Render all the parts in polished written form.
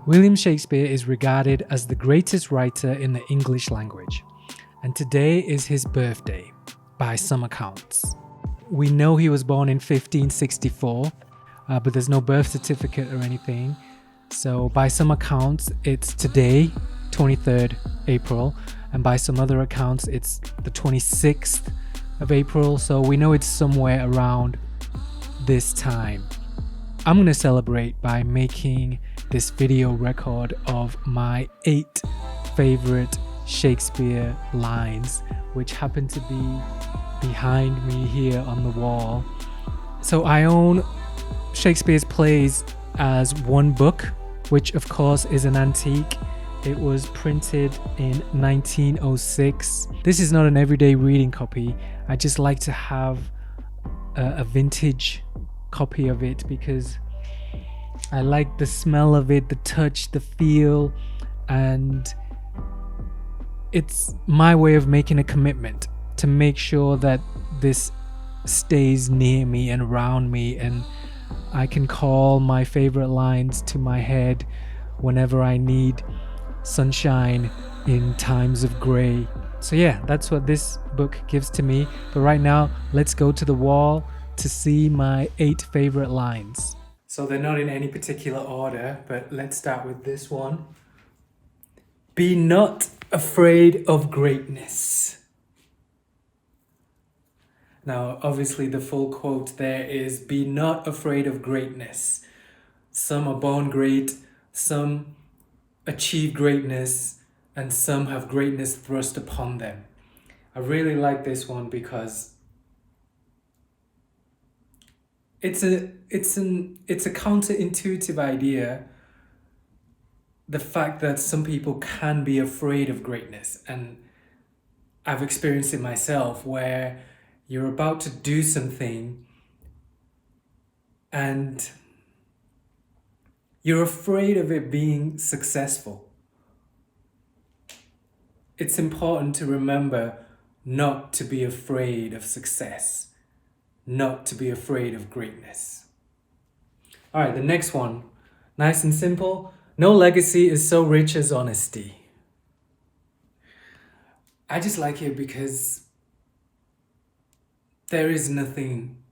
William Shakespeare is regarded as the greatest writer in the English language, and today is his birthday, by some accounts. We know he was born in 1564, but there's no birth certificate or anything. So by some accounts, it's today, 23rd April, and by some other accounts, it's the 26th of April. So we know it's somewhere around this time. I'm going to celebrate by making this video record of my 8 favorite Shakespeare lines, which happen to be behind me here on the wall. So I own Shakespeare's plays as one book, which of course is an antique. It was printed in 1906. This is not an everyday reading copy. I just like to have a vintage copy of it because I like the smell of it, the touch, the feel, and it's my way of making a commitment to make sure that this stays near me and around me, and I can call my favorite lines to my head whenever I need sunshine in times of grey. So yeah, that's what this book gives to me. But right now, let's go to the wall to see my 8 favorite lines. So they're not in any particular order, but let's start with this one. Be not afraid of greatness. Now, obviously the full quote there is, be not afraid of greatness. Some are born great, some achieve greatness, and some have greatness thrust upon them. I really like this one because it's a counterintuitive idea, the fact that some people can be afraid of greatness. And I've experienced it myself, where you're about to do something and you're afraid of it being successful. It's important to remember not to be afraid of success, not to be afraid of greatness. All right, the next one, nice and simple. No legacy is so rich as honesty. I just like it because there is nothing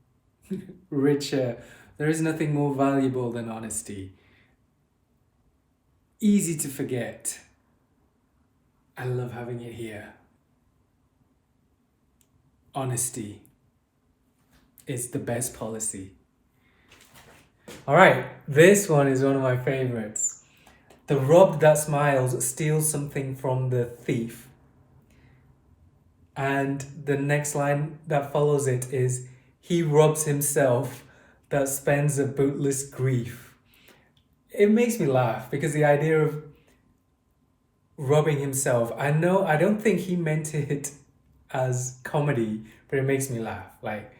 richer, there is nothing more valuable than honesty. Easy to forget. I love having it here. Honesty is the best policy. All right, this one is one of my favorites. The robbed that smiles steals something from the thief. And the next line that follows it is, he robs himself that spends a bootless grief. It makes me laugh because the idea of robbing himself, I don't think he meant it as comedy, but it makes me laugh. Like,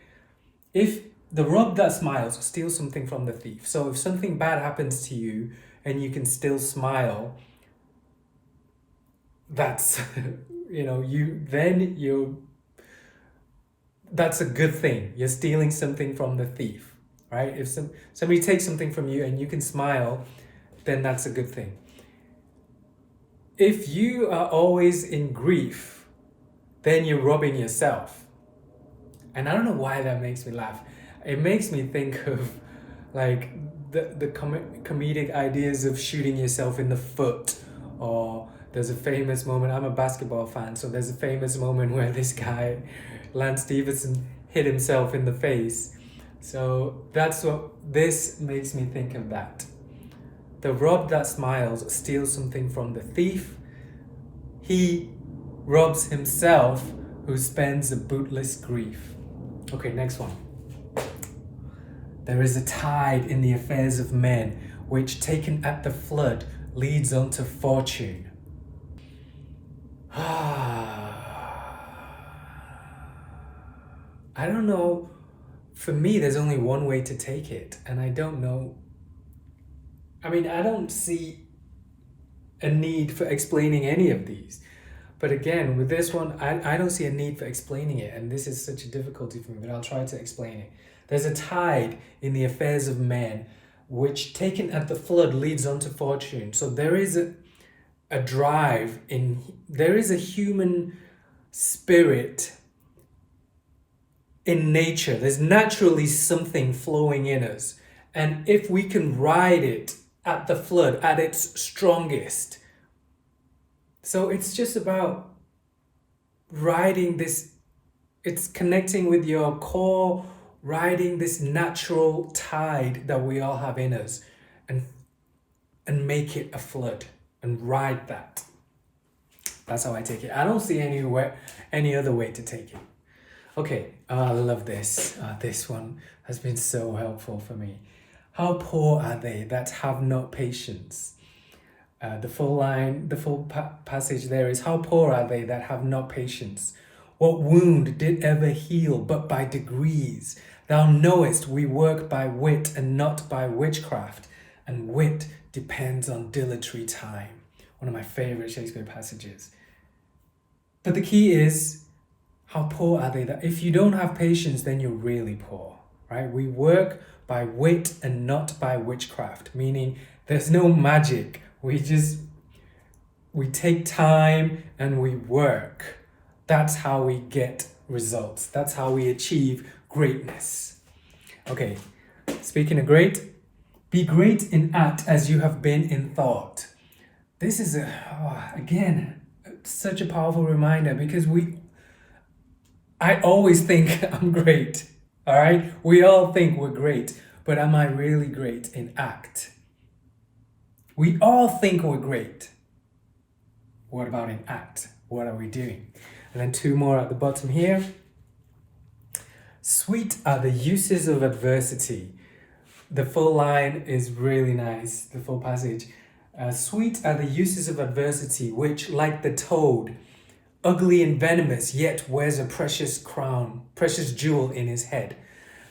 if the rob that smiles steals something from the thief. So if something bad happens to you and you can still smile, that's that's a good thing. You're stealing something from the thief, right? If somebody takes something from you and you can smile, then that's a good thing. If you are always in grief, then you're robbing yourself. And I don't know why that makes me laugh. It makes me think of like the comedic ideas of shooting yourself in the foot, or there's a famous moment, I'm a basketball fan, so there's a famous moment where this guy, Lance Stevenson, hit himself in the face. So that's what this makes me think of that. The rob that smiles steals something from the thief. He robs himself who spends a bootless grief. Okay, next one. There is a tide in the affairs of men, which taken at the flood leads on to fortune. I don't know. For me, there's only one way to take it, and I don't know. I mean, I don't see a need for explaining any of these. But again, with this one, I don't see a need for explaining it, and this is such a difficulty for me, but I'll try to explain it. There's a tide in the affairs of men, which taken at the flood leads on to fortune. So there is a drive there is a human spirit in nature. There's naturally something flowing in us. And if we can ride it at the flood, at its strongest. So it's just about riding this, it's connecting with your core, riding this natural tide that we all have in us and make it a flood and ride that. That's how I take it. I don't see any other way to take it. Okay, I love this. This one has been so helpful for me. How poor are they that have not patience? The full passage there is, how poor are they that have not patience? What wound did ever heal but by degrees? Thou knowest we work by wit and not by witchcraft, and wit depends on dilatory time. One of my favorite Shakespeare passages. But the key is, how poor are they that if you don't have patience, then you're really poor, right? We work by wit and not by witchcraft, meaning there's no magic. We take time and we work. That's how we get results. That's how we achieve greatness. Okay, speaking of great, be great in act as you have been in thought. This is again, such a powerful reminder because I always think I'm great, all right? We all think we're great, but am I really great in act? We all think we're great. What about in act? What are we doing? And then two more at the bottom here. Sweet are the uses of adversity. The full line is really nice, the full passage. Sweet are the uses of adversity, which, like the toad, ugly and venomous, yet wears a precious crown, precious jewel in his head.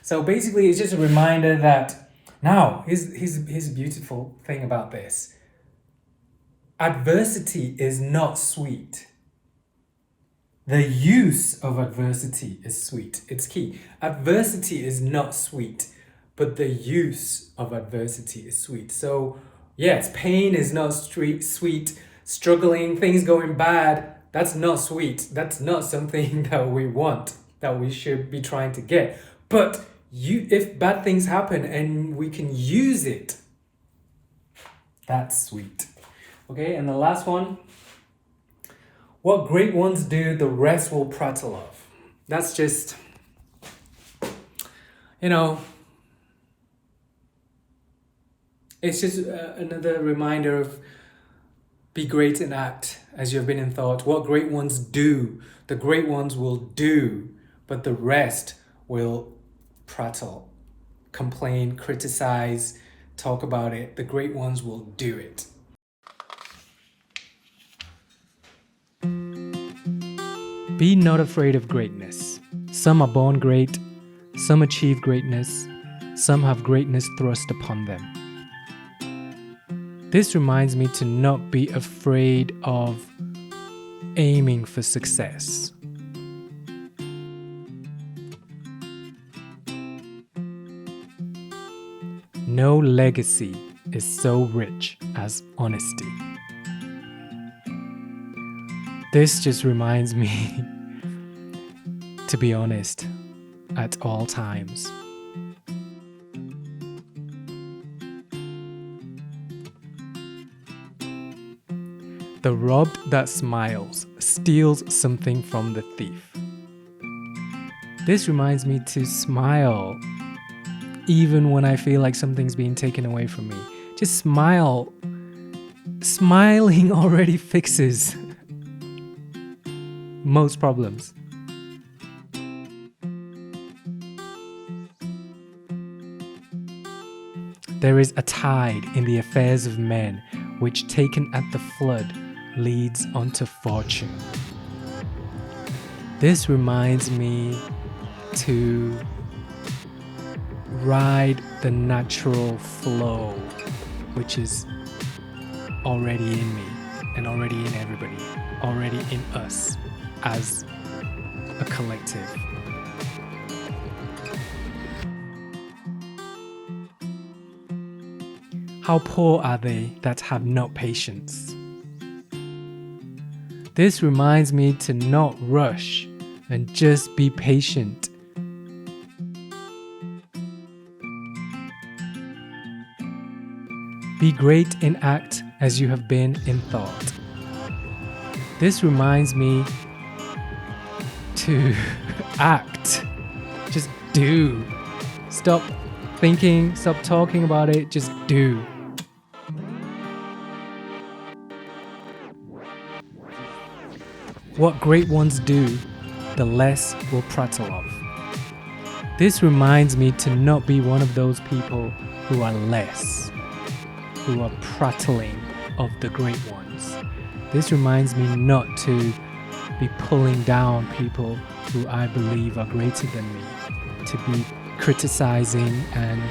So basically, it's just a reminder that now, here's a beautiful thing about this. Adversity is not sweet. The use of adversity is sweet. It's key. Adversity is not sweet, but the use of adversity is sweet. So yes, pain is not sweet. Struggling, things going bad, that's not sweet. That's not something that we want, that we should be trying to get. But if bad things happen and we can use it, that's sweet. Okay, and the last one. What great ones do, the rest will prattle of. That's just, it's just another reminder of be great in act as you have been in thought. What great ones do, the great ones will do, but the rest will prattle, complain, criticize, talk about it. The great ones will do it. Be not afraid of greatness. Some are born great, some achieve greatness, some have greatness thrust upon them. This reminds me to not be afraid of aiming for success. No legacy is so rich as honesty. This just reminds me to be honest at all times. The robbed that smiles steals something from the thief. This reminds me to smile even when I feel like something's being taken away from me. Just smile. Smiling already fixes most problems. There is a tide in the affairs of men, which taken at the flood leads unto fortune. This reminds me to ride the natural flow, which is already in me and already in everybody, already in us as a collective. How poor are they that have not patience? This reminds me to not rush and just be patient. Be great in act as you have been in thought. This reminds me to act. Just do. Stop thinking, stop talking about it, just do. What great ones do, the less will prattle of. This reminds me to not be one of those people who are less, who are prattling of the great ones. This reminds me not to be pulling down people who I believe are greater than me, to be criticizing and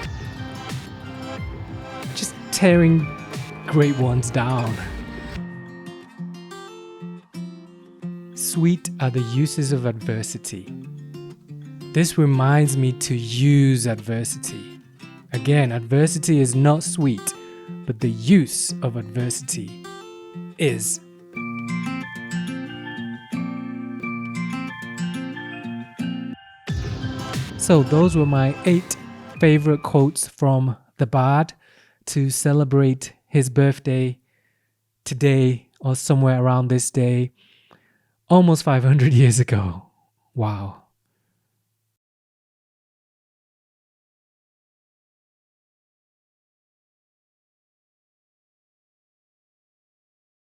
just tearing great ones down. Sweet are the uses of adversity. This reminds me to use adversity. Again, adversity is not sweet, but the use of adversity is. So those were my 8 favorite quotes from the Bard to celebrate his birthday today or somewhere around this day, almost 500 years ago. Wow.